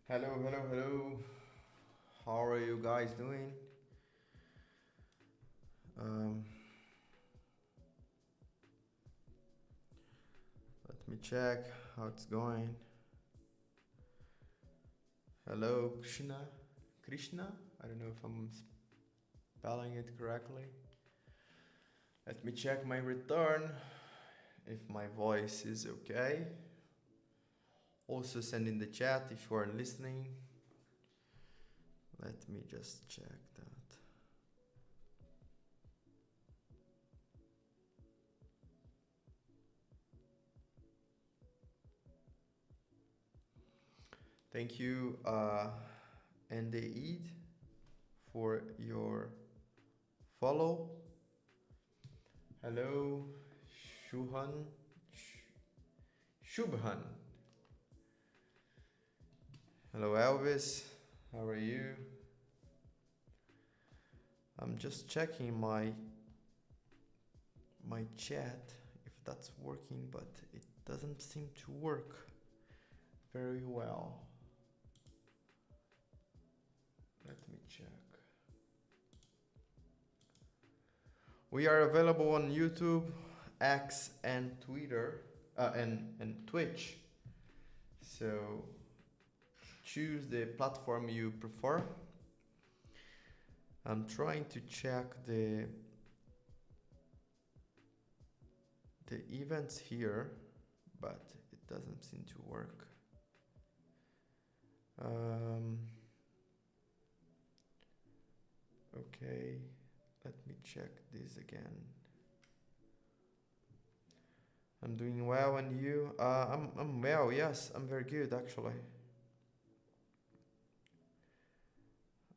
Hello, hello, hello. How are you guys doing? Um, Let me check how it's going. Hello, Krishna. Krishna? I don't know if I'm spelling it correctly. Let me check my return if my voice is okay. Also, send in the chat if you are listening. Let me just check that. Thank you, Eid, for your follow. Hello, Shuhan. Shubhan. Hello, Elvis. How are you? I'm just checking my chat if that's working, but it doesn't seem to work very well. Let me check. We are available on YouTube, X, and Twitter, and Twitch. So choose the platform you prefer. I'm trying to check the events here, but it doesn't seem to work. Okay, let me check this again. I'm doing well, and you? I'm well. Yes, I'm very good actually.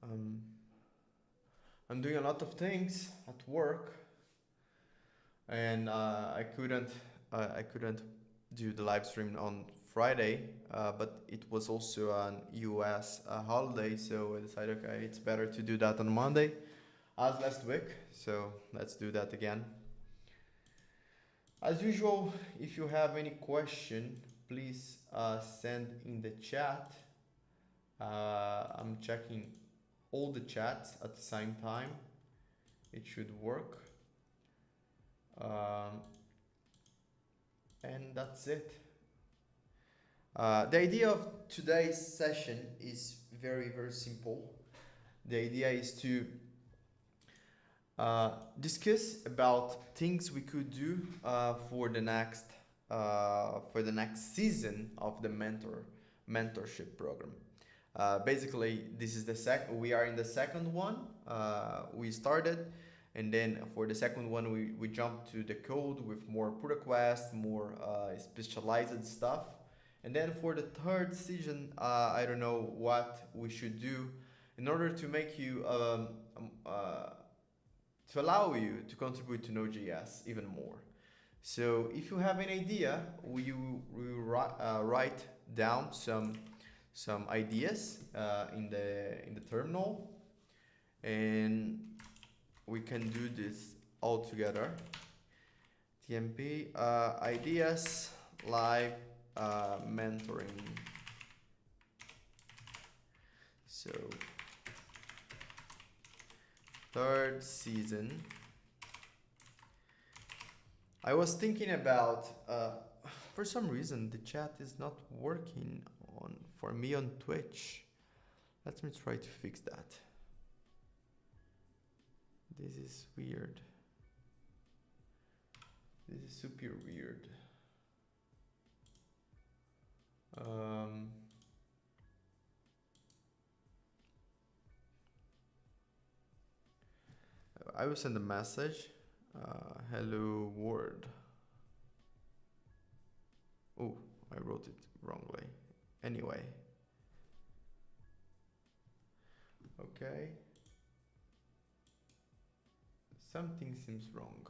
Um, I'm doing a lot of things at work, and I couldn't do the live stream on Friday, but it was also an US holiday, so I decided, okay, it's better to do that on Monday as last week. So let's do that again. As usual, if you have any question, please send in the chat. I'm checking all the chats at the same time. It should work. Um, and that's it. The idea of today's session is very, very simple. The idea is to discuss about things we could do for the next season of the mentorship program. Basically, this is we are in the second one. We started, and then for the second one, we jumped to the code with more pull requests, more specialized stuff. And then for the third season, I don't know what we should do in order to make you to allow you to contribute to Node.js even more. So if you have an idea, write down some ideas in the terminal, and we can do this all together. TMP ideas live mentoring. So third season. I was thinking about for some reason the chat is not working for me on Twitch. Let me try to fix that. This is weird. This is super weird. I will send a message. Hello world. Oh, I wrote it wrongly. Anyway. Okay. Something seems wrong.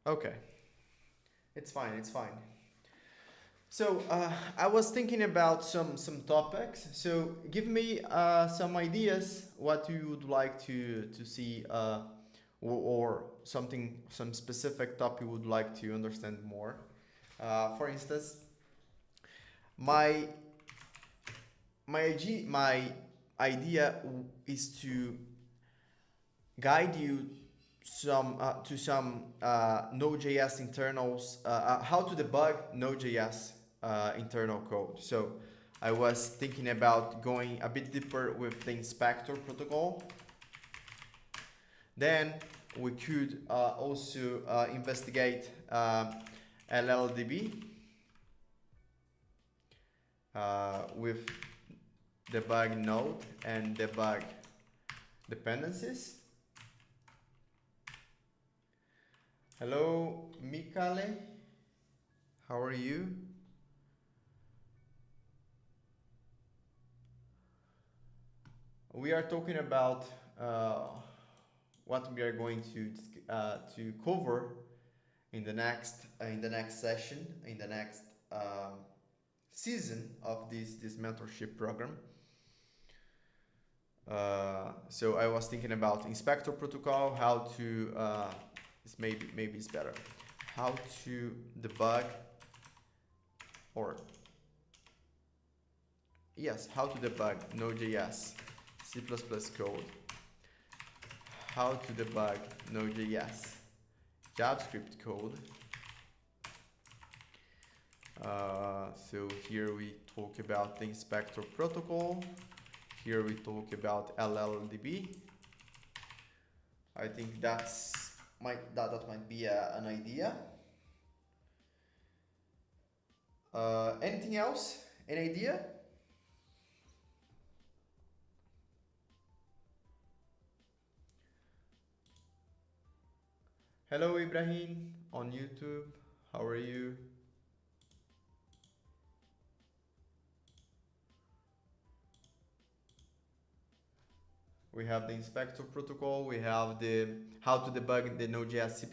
Okay. It's fine, it's fine. So I was thinking about some topics. So give me some ideas what you would like to see, or some specific topic you would like to understand more. For instance, my my idea is to guide you to some Node.js internals, how to debug Node.js internal code. So I was thinking about going a bit deeper with the inspector protocol. Then we could also investigate LLDB with debug node and debug dependencies. Hello, Mikale. How are you? We are talking about what we are going to cover in the next session, in the next season of this mentorship program. So I was thinking about inspector protocol, how to maybe it's better, how to debug, or yes, how to debug Node.js C++ code, how to debug Node.js JavaScript code. So here we talk about the inspector protocol. Here we talk about LLDB. I think that might be an idea. Anything else? An idea? Hello Ibrahim on YouTube. How are you? We have the inspector protocol. We have the how to debug the Node.js C++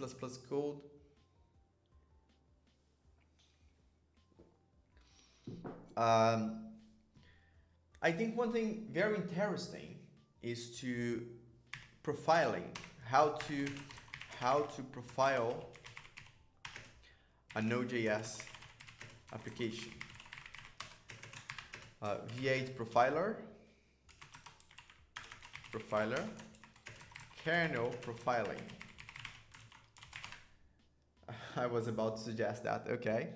code. I think one thing very interesting is to profiling. How to profile a Node.js application. V8 profiler, kernel profiling. I was about to suggest that. Okay.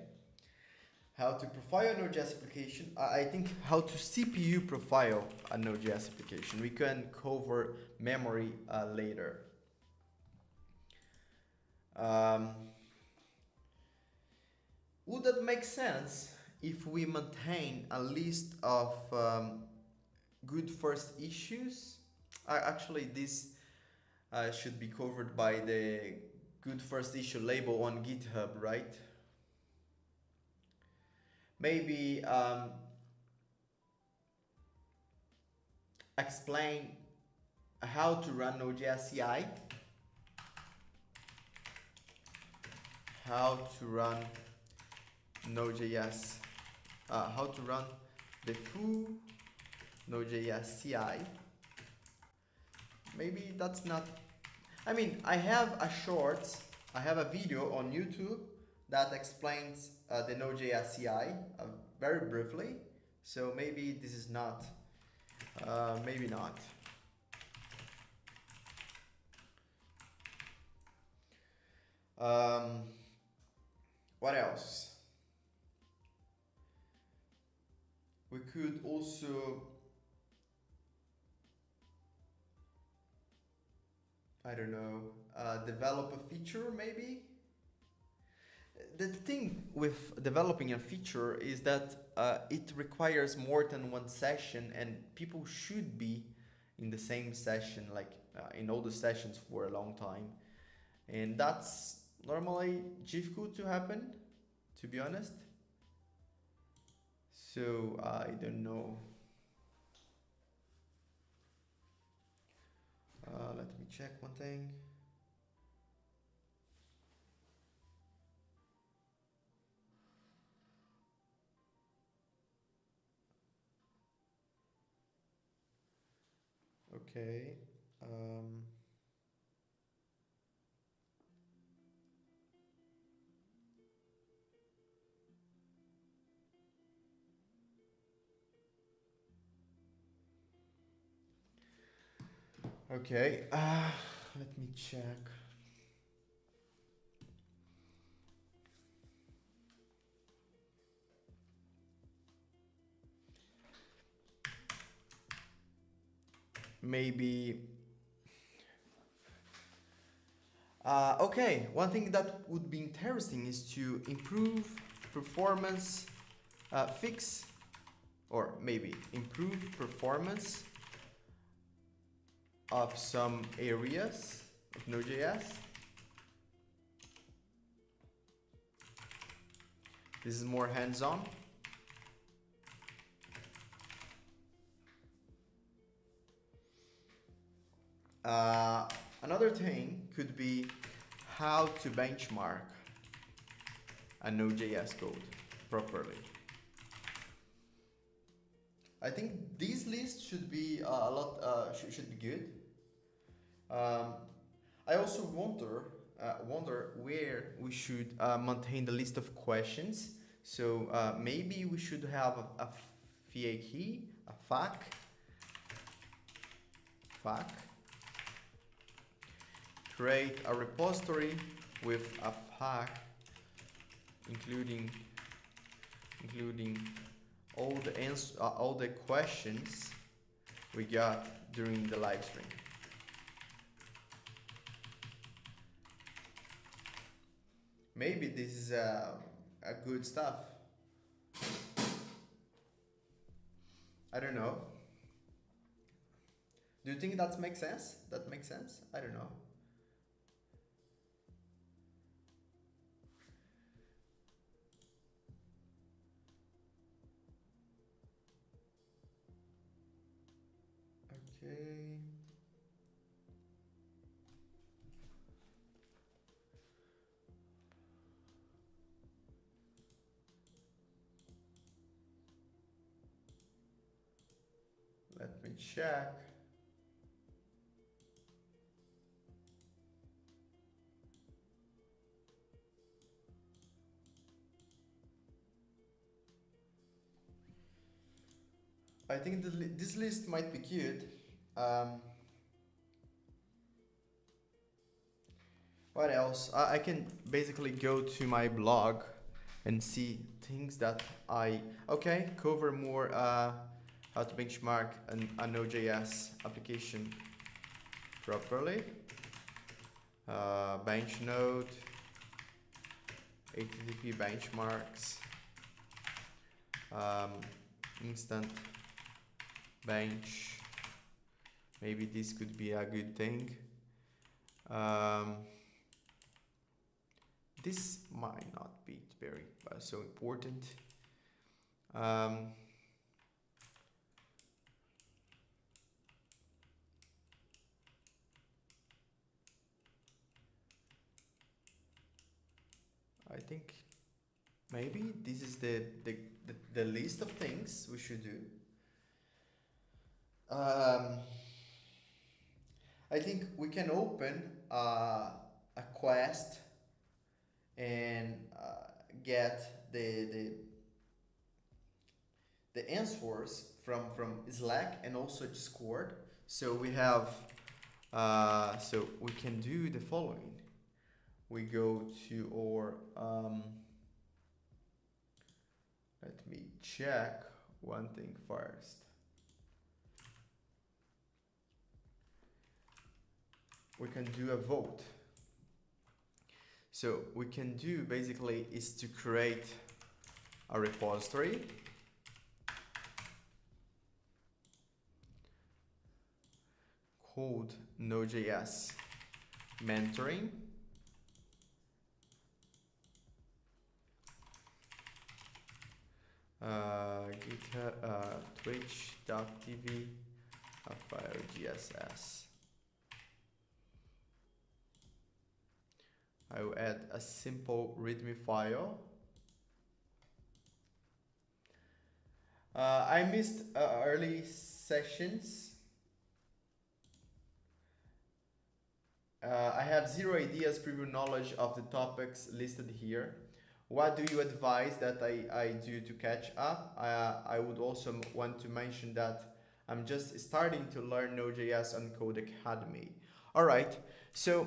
How to profile a Node.js application. I think how to CPU profile a Node.js application. We can cover memory later. Would that make sense if we maintain a list of good first issues? Actually, this should be covered by the good first issue label on GitHub, right? Maybe explain how to run Node.js CI, how to run Node.js, how to run the full Node.js CI. Maybe that's not, I mean, I have a video on YouTube that explains the Node.js CI very briefly. So maybe this is not, maybe not. What else? We could also, I don't know, develop a feature maybe? The thing with developing a feature is that it requires more than one session, and people should be in the same session, like in all the sessions for a long time. And that's normally difficult to happen, to be honest. So I don't know. Let me check one thing. Okay. Okay. Let me check. Maybe. Okay. One thing that would be interesting is to improve performance, fix, or maybe improve performance of some areas of Node.js. This is more hands-on. Another thing could be how to benchmark a Node.js code properly. I think this list should be a lot should be good. I also wonder where we should maintain the list of questions. So maybe we should have a FAQ, a FAQ, create a repository with a FAQ, including all the questions we got during the live stream. Maybe this is a good stuff. I don't know. Do you think that makes sense? That makes sense? I don't know. Okay. Let me check. I think this list might be cute. What else? I can basically go to my blog and see things that cover more how to benchmark a Node.js application properly. Bench node, HTTP benchmarks, instant bench. Maybe this could be a good thing. This might not be very so important. I think maybe this is the list of things we should do. I think we can open a quest and get the answers from Slack and also Discord. So we have so we can do the following. We go to our let me check one thing first. We can do a vote. So we can do basically is to create a repository called Node.js mentoring. GitHub, twitch.tv /GSS. I will add a simple README file. I missed early sessions. I have zero ideas, previous knowledge of the topics listed here. What do you advise that I do to catch up? I would also want to mention that I'm just starting to learn Node.js on Code Academy. All right, so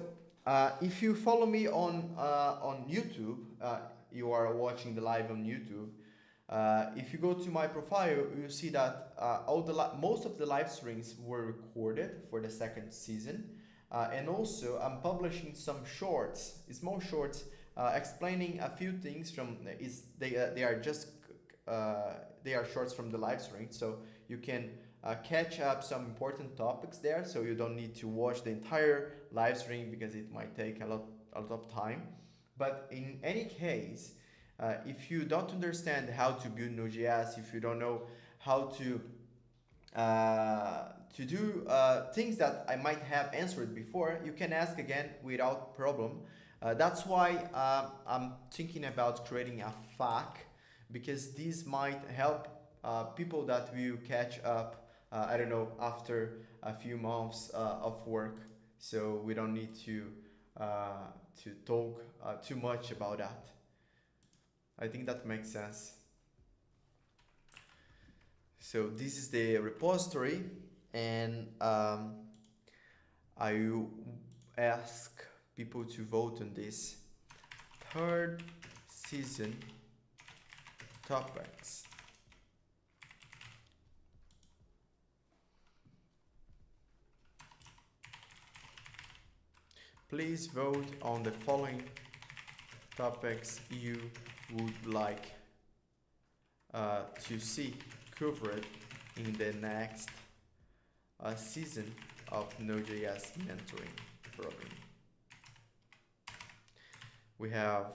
if you follow me on YouTube, you are watching the live on YouTube. If you go to my profile, you see that most of the live streams were recorded for the second season, and also I'm publishing some shorts, small shorts, explaining a few things from. They are just they are shorts from the live stream, so you can catch up some important topics there. So you don't need to watch the entire live stream because it might take a lot of time. But in any case, if you don't understand how to build Node.js, if you don't know how to do things that I might have answered before, you can ask again without problem. That's why I'm thinking about creating a FAQ, because this might help people that will catch up, I don't know, after a few months of work. So we don't need to talk too much about that. I think that makes sense. So this is the repository, and I will ask people to vote on this third season topics. Please vote on the following topics you would like to see covered in the next season of Node.js mentoring program. We have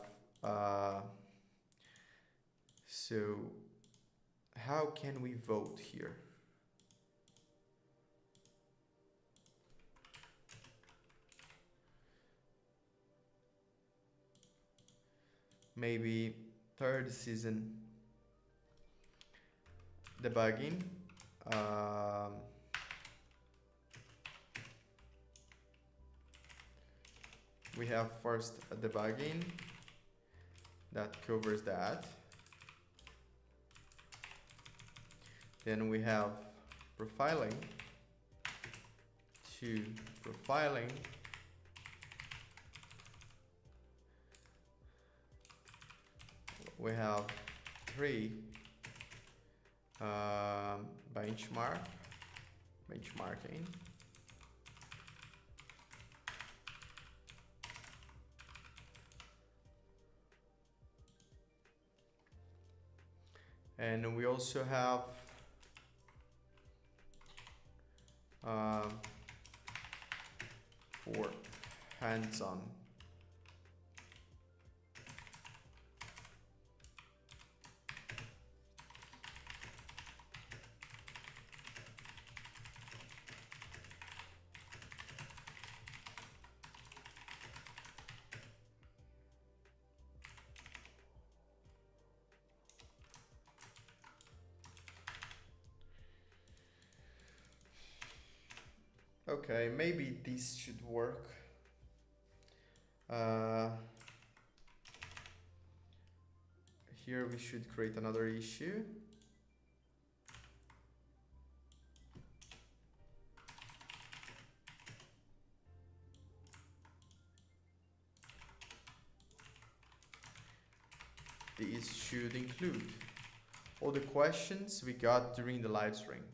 so how can we vote here? Maybe third season debugging. We have first a debugging that covers that. Then we have profiling, two profiling, we have three benchmarking, and we also have for hands-on. Okay, maybe this should work. Here we should create another issue. This should include all the questions we got during the live stream.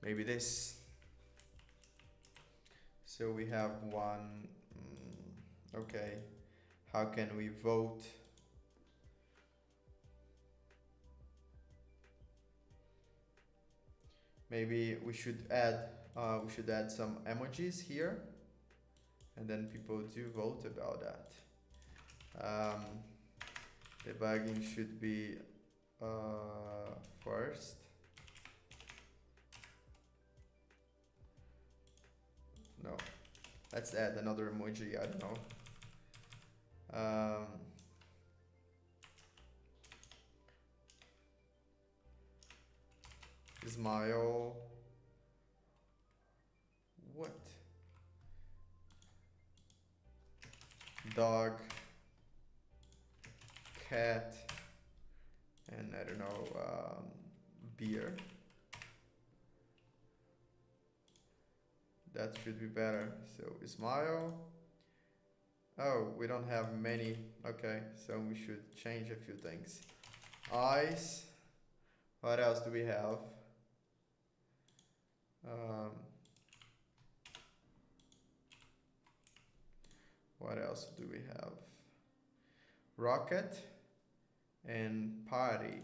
Maybe this. So we have one. Okay, how can we vote? Maybe we should add some emojis here, and then people do vote about that. Debugging should be first. No, let's add another emoji. I don't know. Smile. dog, cat, and I don't know, beer. That should be better. So smile. Oh, we don't have many. Okay, so we should change a few things. Eyes. What else do we have? What else do we have? Rocket and party.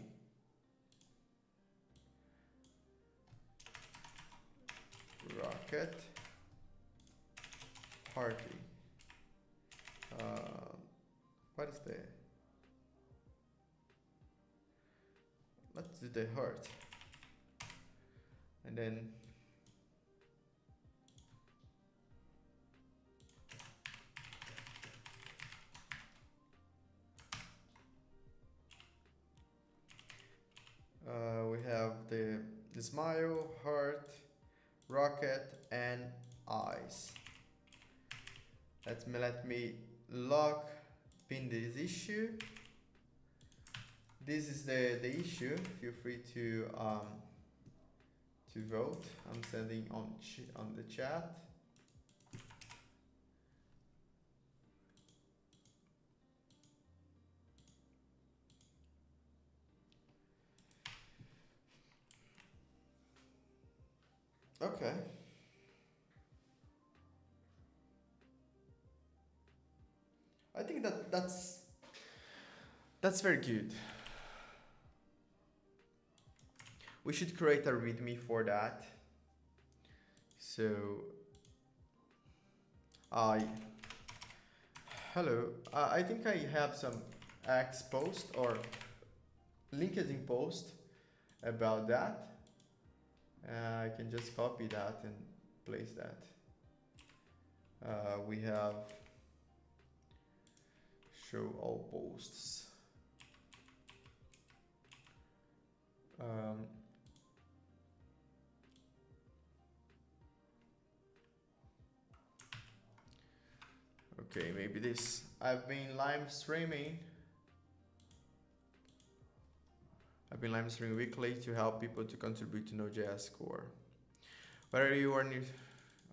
Rocket, party. What is the? Let's do the heart. And then we have the smile, heart, rocket, and eyes. Let me lock pin this issue. This is the issue. Feel free to vote. I'm sending on the chat. Okay. I think that's very good. We should create a README for that. So, hello. I think I have some X post or LinkedIn post about that. I can just copy that and place that. We have show all posts. Okay, maybe this. I've been live streaming weekly to help people to contribute to Node.js core. Whether you are new,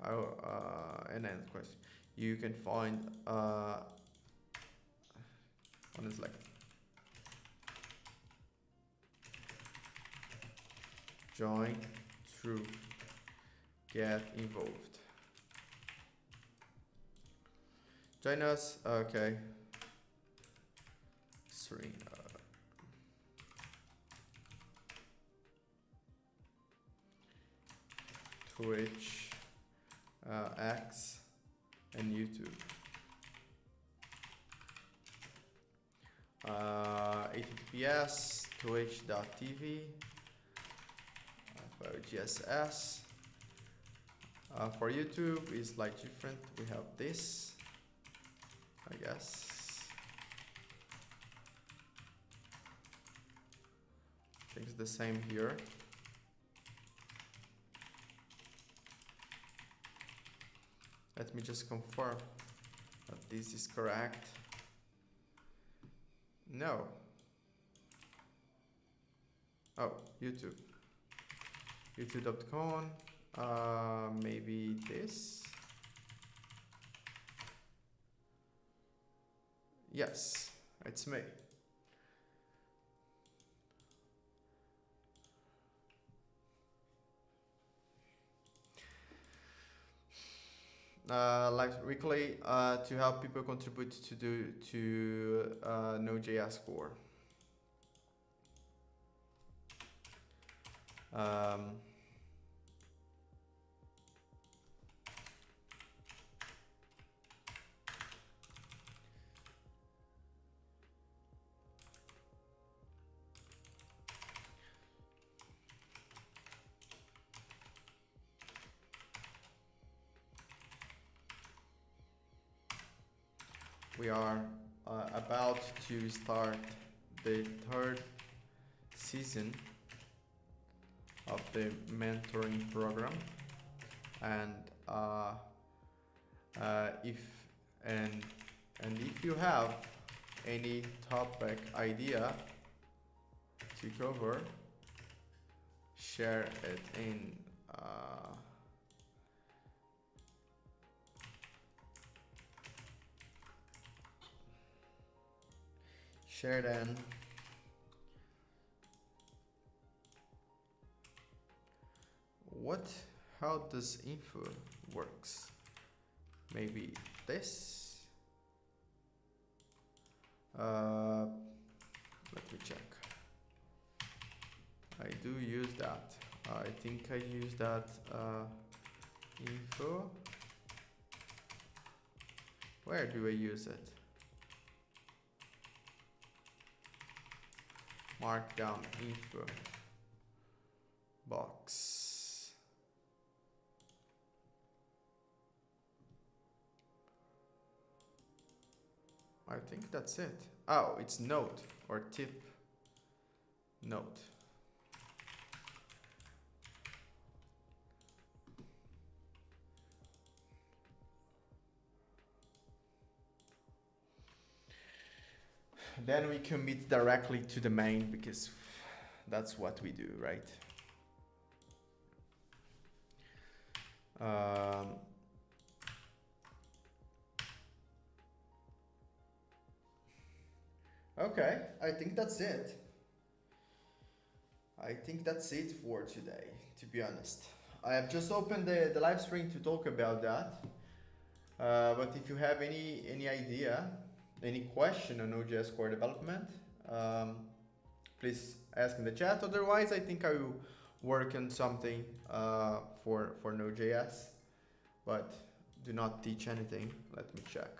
an end question. You can find on Slack. Join through get involved. Join us. Okay. Stream. Twitch, X, and YouTube. HTTPS, twitch.tv, GSS. For YouTube is like different. We have this, I guess. I think it's the same here. Let me just confirm that this is correct. No. Oh, YouTube. YouTube.com. Maybe this. Yes, it's me. Live weekly to help people contribute to Node.js core. We are about to start the third season of the mentoring program, and And if you have any topic idea to cover, share it in share then how does info works? Maybe this. Let me check. I do use that. I think I use that info. Where do I use it? Markdown info box. I think that's it. Oh, it's Node or tip. Node. Then we commit directly to the main because that's what we do, right? Okay, I think that's it. I think that's it for today, to be honest. I have just opened the live stream to talk about that. But if you have any idea, any question on Node.js core development, please ask in the chat. Otherwise, I think I will work on something for Node.js, but do not teach anything. Let me check.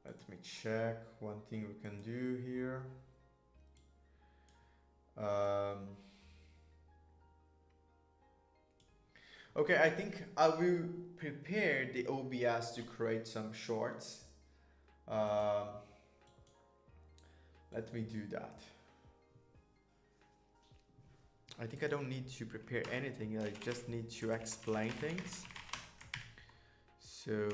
Let me check one thing we can do here. Okay, I think I will prepare the OBS to create some shorts. Let me do that. I think I don't need to prepare anything. I just need to explain things. So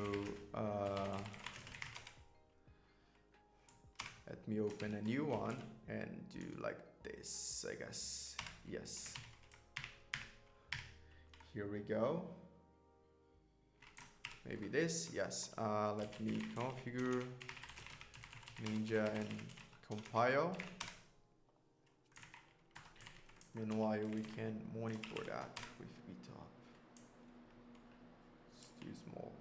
let me open a new one and do like this, I guess. Yes. Here we go. Maybe this, yes. Let me configure Ninja and compile. Meanwhile, we can monitor that with GitHub. It's too small.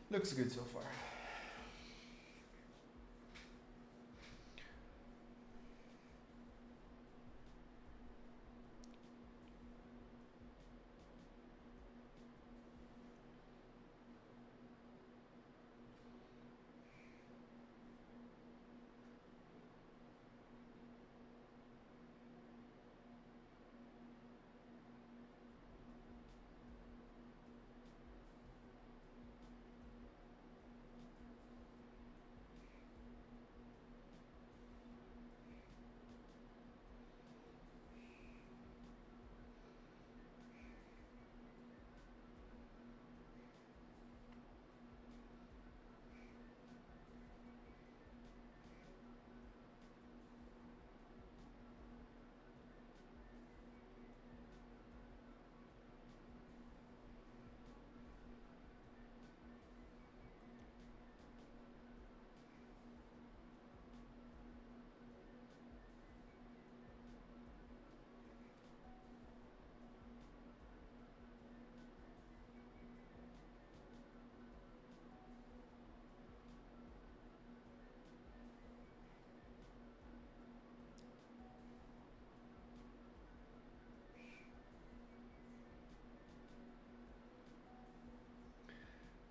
Looks good so far.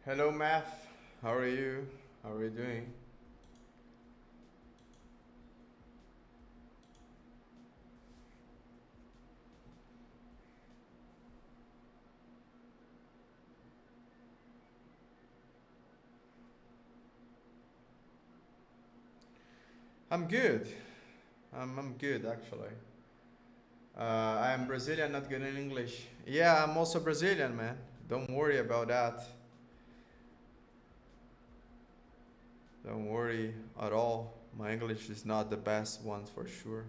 Hello, Math. How are you? How are you doing? I'm good. I'm good actually. I'm Brazilian, not good in English. Yeah, I'm also Brazilian, man. Don't worry about that. Don't worry at all. My English is not the best one for sure.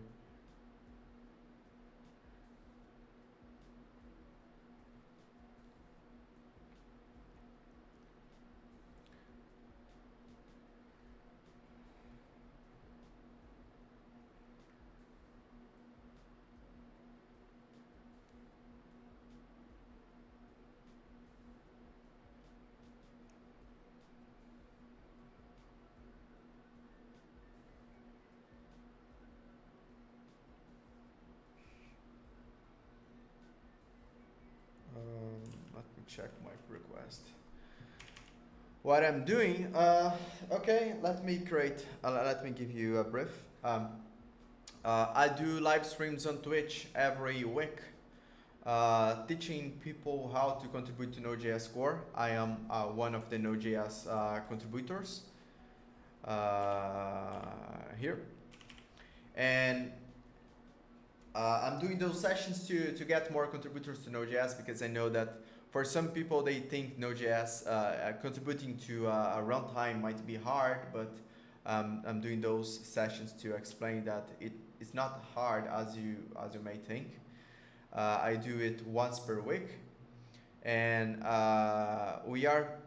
Let me check my request. What I'm doing, okay, let me create, let me give you a brief. I do live streams on Twitch every week, teaching people how to contribute to Node.js core. I am one of the Node.js contributors here. And I'm doing those sessions to get more contributors to Node.js because I know that for some people they think Node.js contributing to a runtime might be hard, but I'm doing those sessions to explain that it's not hard as you may think. I do it once per week, and we are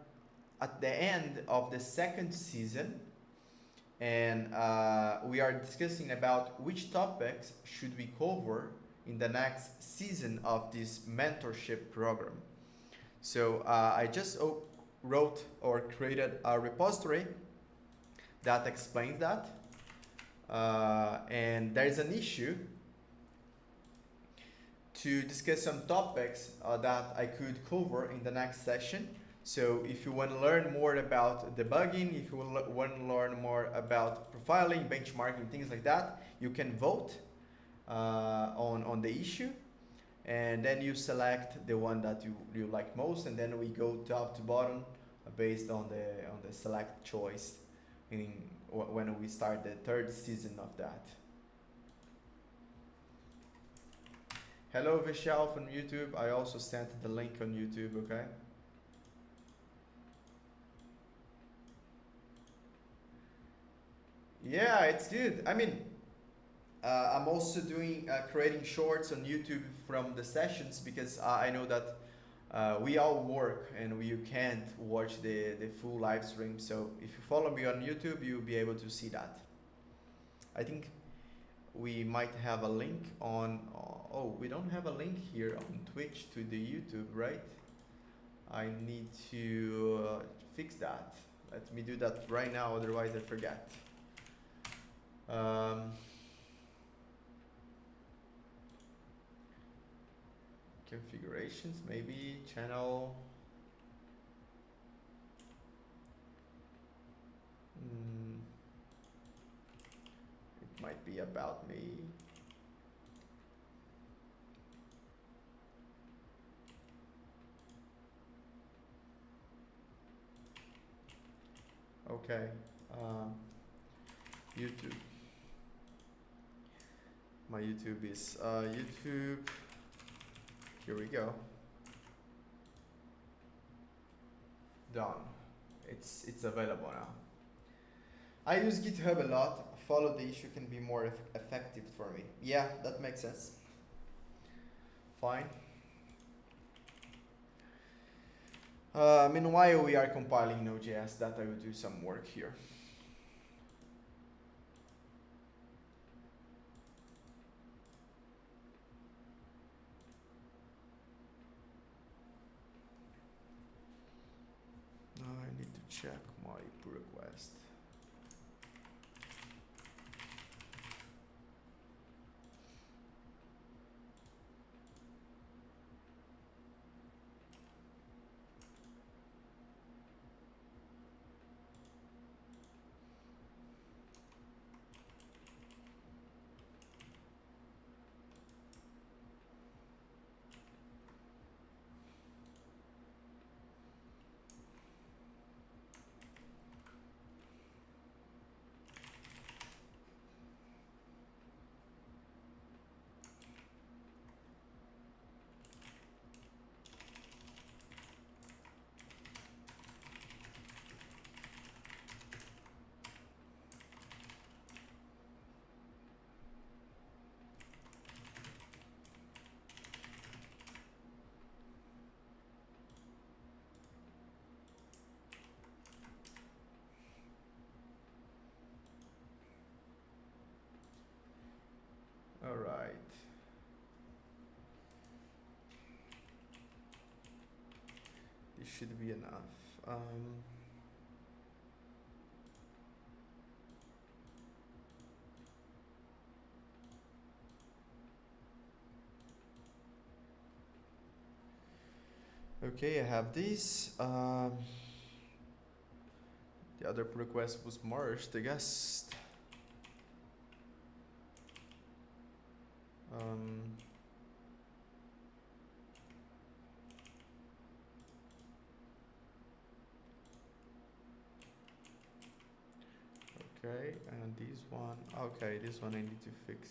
at the end of the second season, and we are discussing about which topics should we cover in the next season of this mentorship program. So I just wrote or created a repository that explains that. And there is an issue to discuss some topics that I could cover in the next session. So if you want to learn more about debugging, if you want to learn more about profiling, benchmarking, things like that, you can vote on the issue, and then you select the one that you like most, and then we go top to bottom based on the select choice when we start the third season of that. Hello Vishal from YouTube. I also sent the link on YouTube, okay? Yeah, it's good. I mean, I'm also doing creating shorts on YouTube from the sessions because I know that we all work and you can't watch the full live stream. So if you follow me on YouTube, you'll be able to see that. I think we might have a link on. Oh, we don't have a link here on Twitch to the YouTube, right? I need to fix that. Let me do that right now, otherwise I forget. Configurations, maybe channel. It might be about me. Okay, YouTube. My YouTube is YouTube. Here we go. Done. It's available now. I use GitHub a lot. Follow the issue can be more effective for me. Yeah, that makes sense. Fine. Meanwhile, we are compiling Node.js. That I will do some work here. Now I need to check my pull request. should be enough. Okay, I have this. The other request was merged, I guess. Um, okay, and this one. Okay, this one I need to fix.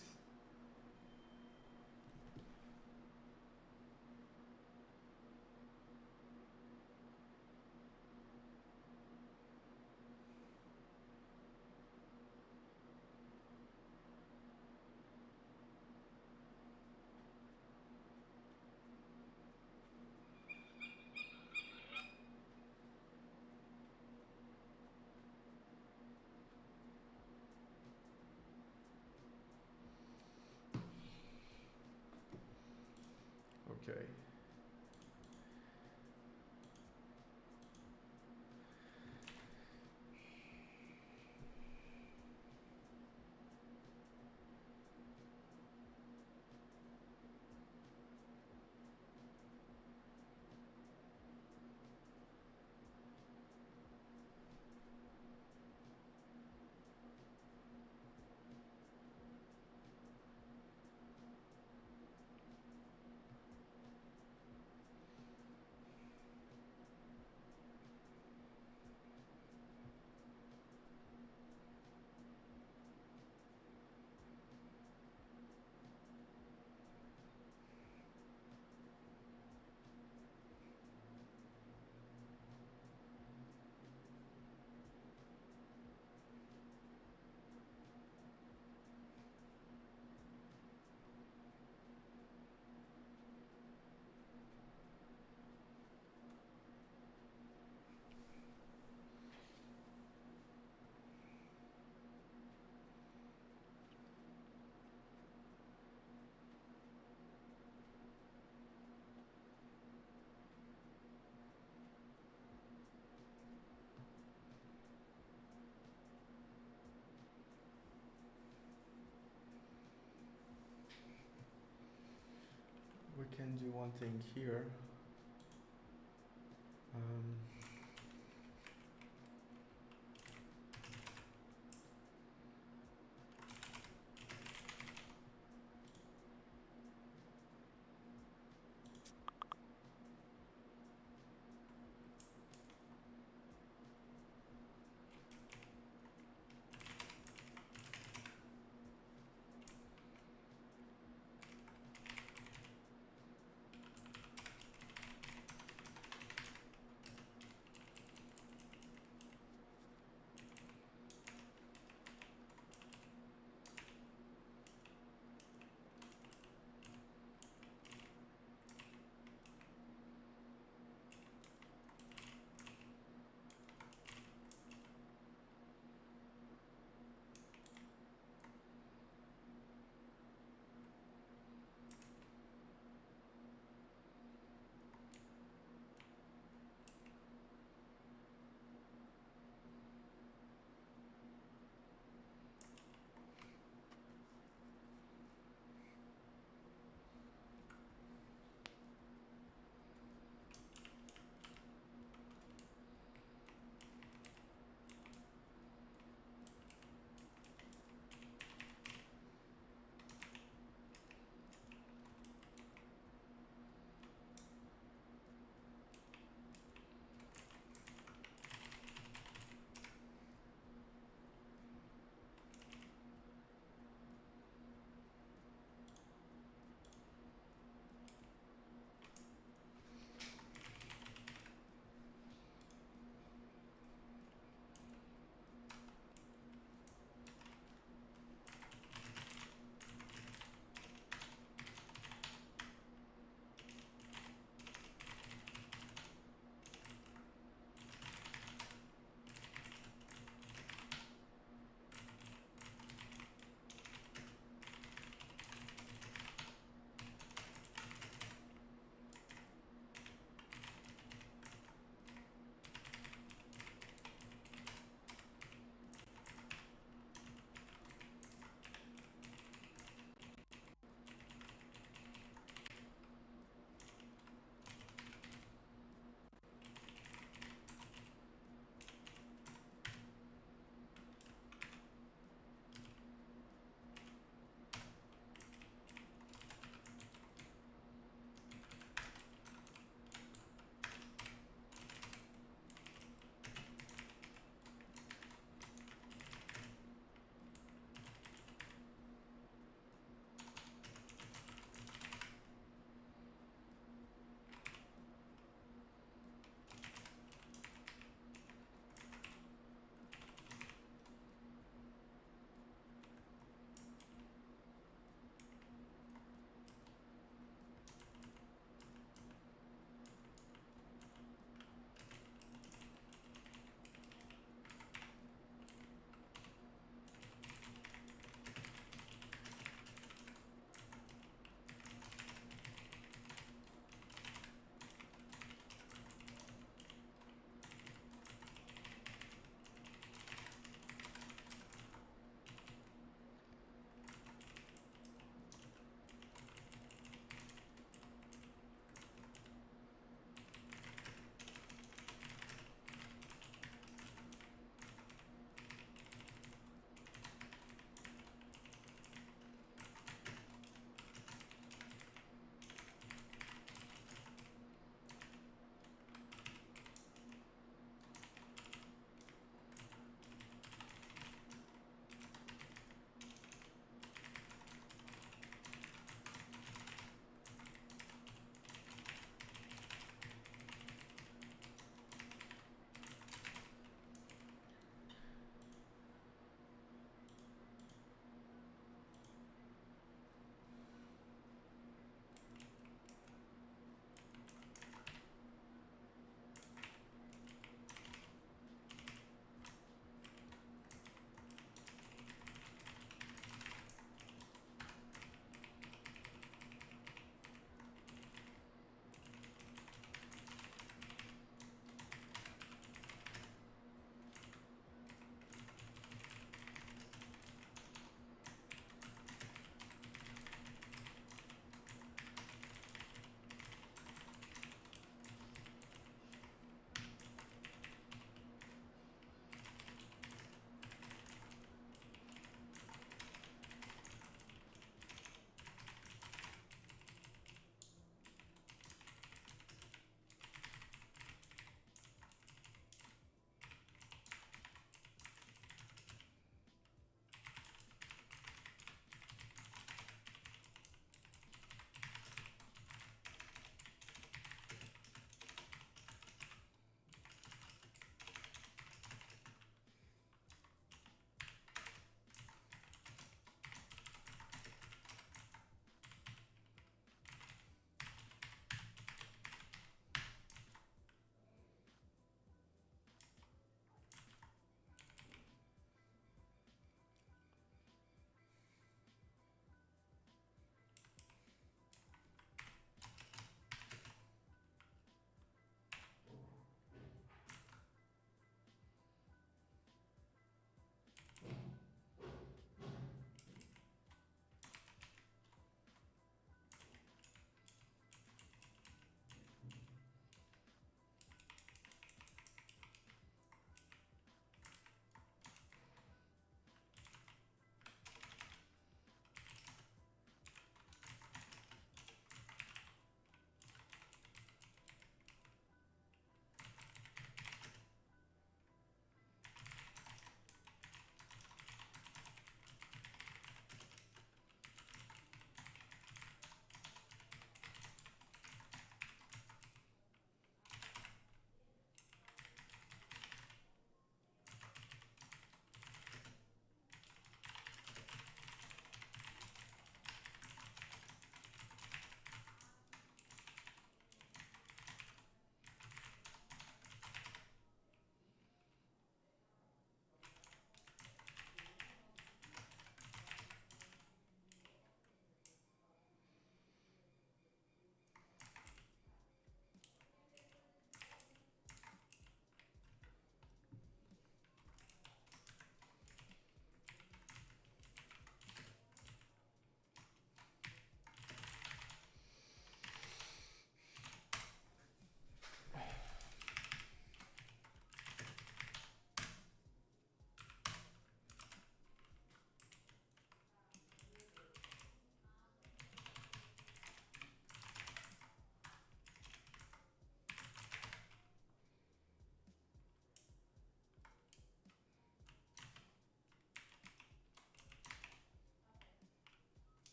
Okay. We can do one thing here. Um,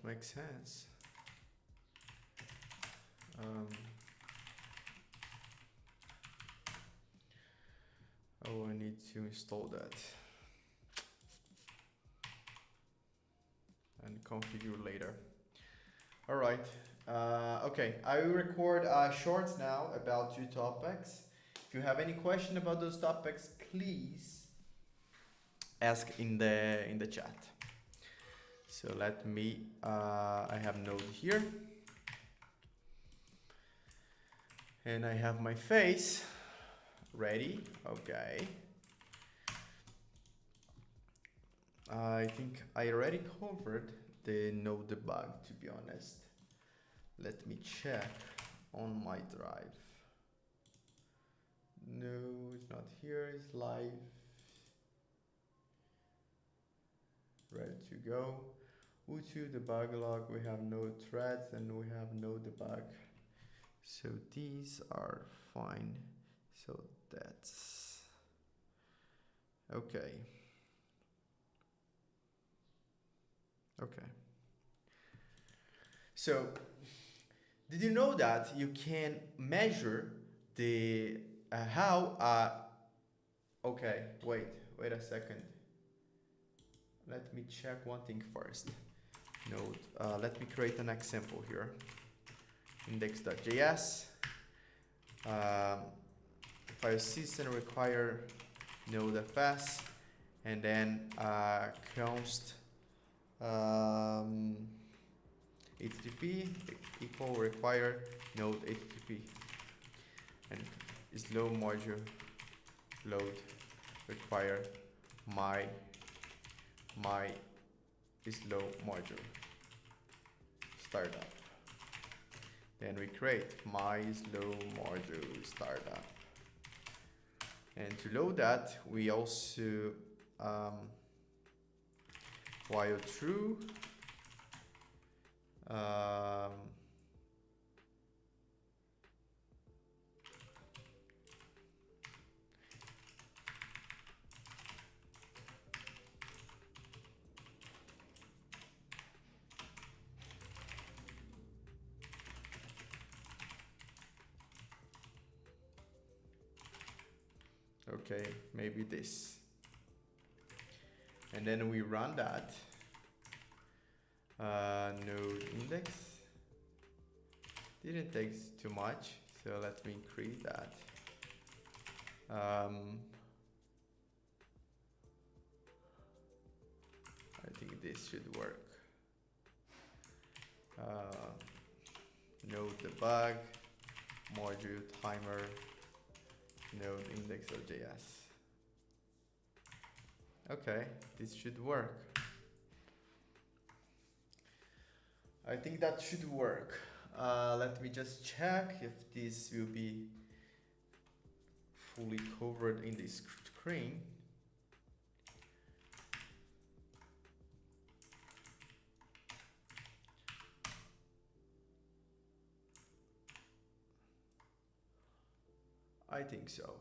makes sense. Um, oh, I need to install that and configure later. All right. Okay, I will record shorts now about 2 topics. If you have any question about those topics, please ask in the chat. So let me, I have Node here. And I have my face ready. Okay. I think I already covered the Node debug, to be honest. Let me check on my drive. No, it's not here, it's live. Ready to go. U2 debug log, we have no threads and we have no debug. So these are fine. So that's okay. Okay. So did you know that you can measure the okay, wait a second. Let me check one thing first. Node, let me create an example here. Index.js. File system require Node.js, and then const HTTP equal require node HTTP, and slow module load require my slow module startup. Then we create my slow module startup, and to load that we also while true okay, maybe this, and then we run that node index. Didn't take too much, so let me increase that. I think this should work. Node debug module timer node index.js. Okay, this should work. I think that should work. Let me just check if this will be fully covered in this screen. I think so.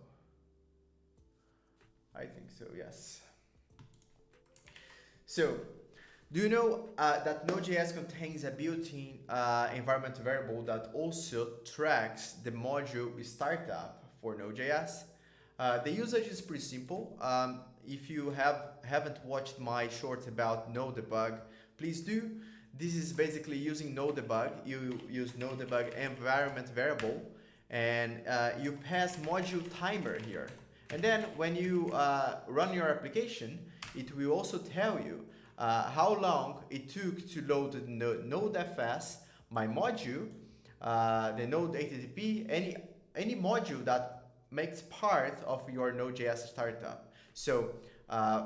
I think so, yes. So, do you know that Node.js contains a built-in environment variable that also tracks the module startup for Node.js? The usage is pretty simple. If you haven't watched my short about Node debug, please do. This is basically using Node debug. You use Node debug environment variable, and you pass module timer here. And then when you run your application, it will also tell you how long it took to load the Node.js, my module, the Node HTTP, any module that makes part of your Node.js startup. So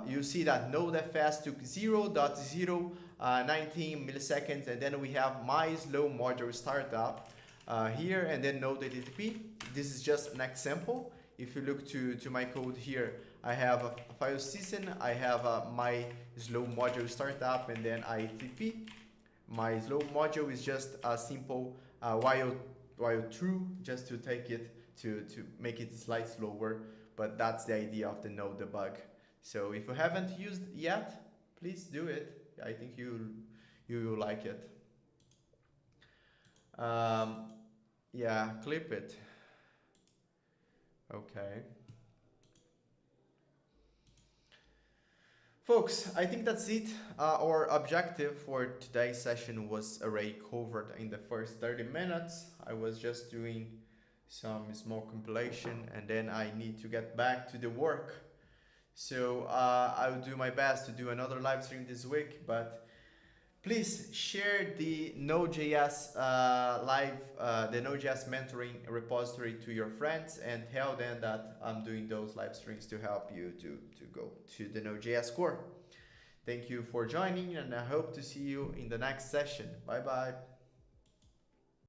you see that Node.js took 0.019 milliseconds, and then we have my slow module startup here, and then Node HTTP. This is just an example. If you look to my code here, I have a file system, I have my slow module startup, and then HTTP. My slow module is just a simple while true, just to take it to make it slightly slower. But that's the idea of the Node debug. So if you haven't used yet, please do it. I think you you will like it. Yeah, clip it. Okay. Folks, I think that's it. Our objective for today's session was already covered in the first 30 minutes. I was just doing some small compilation and then I need to get back to the work. So I will do my best to do another live stream this week, but please share the Node.js the Node.js mentoring repository to your friends and tell them that I'm doing those live streams to help you to go to the Node.js core. Thank you for joining and I hope to see you in the next session. Bye bye.